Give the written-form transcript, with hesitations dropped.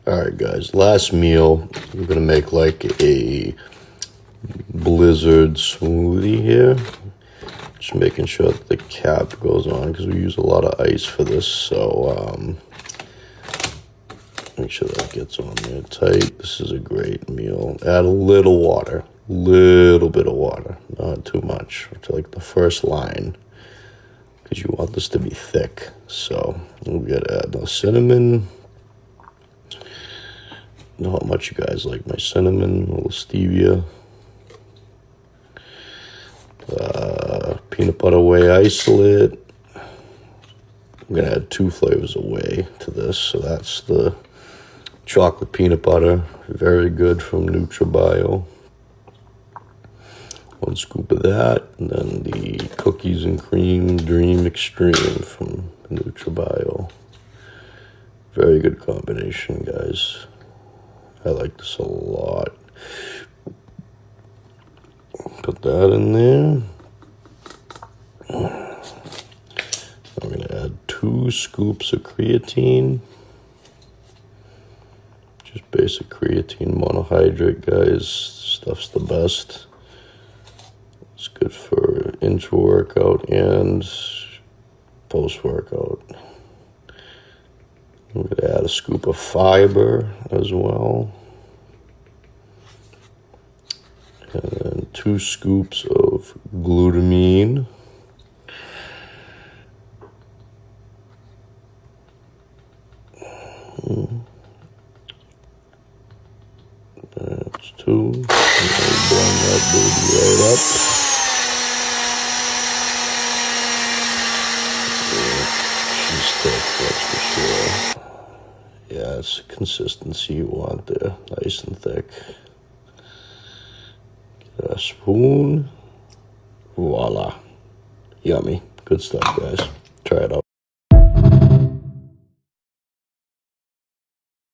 Alright guys, last meal. We're gonna make like a blizzard smoothie here. Just making sure that the cap goes on because we use a lot of ice for this, so make sure that gets on there tight. This is a great meal. Add a little water, little bit of water, not too much, to like the first line, because you want this to be thick. So we're gonna add no cinnamon. Know how much you guys like my cinnamon, a little stevia, peanut butter whey isolate. I'm gonna add 2 flavors of whey to this, so that's the chocolate peanut butter, very good, from NutraBio. 1 scoop of that, and then the cookies and cream Dream Extreme from NutraBio. Very good combination, guys. I like this a lot. Put that in there. I'm going to add 2 scoops of creatine. Just basic creatine monohydrate, guys. Stuff's the best. It's good for intra-workout and post-workout. I'm going to add a scoop of fiber as well. And then 2 scoops of glutamine. That's 2. And then blend that baby right up. She's thick, that's for sure. Yeah, it's the consistency you want there, nice and thick. Get a spoon. Voila. Yummy. Good stuff, guys. Try it out.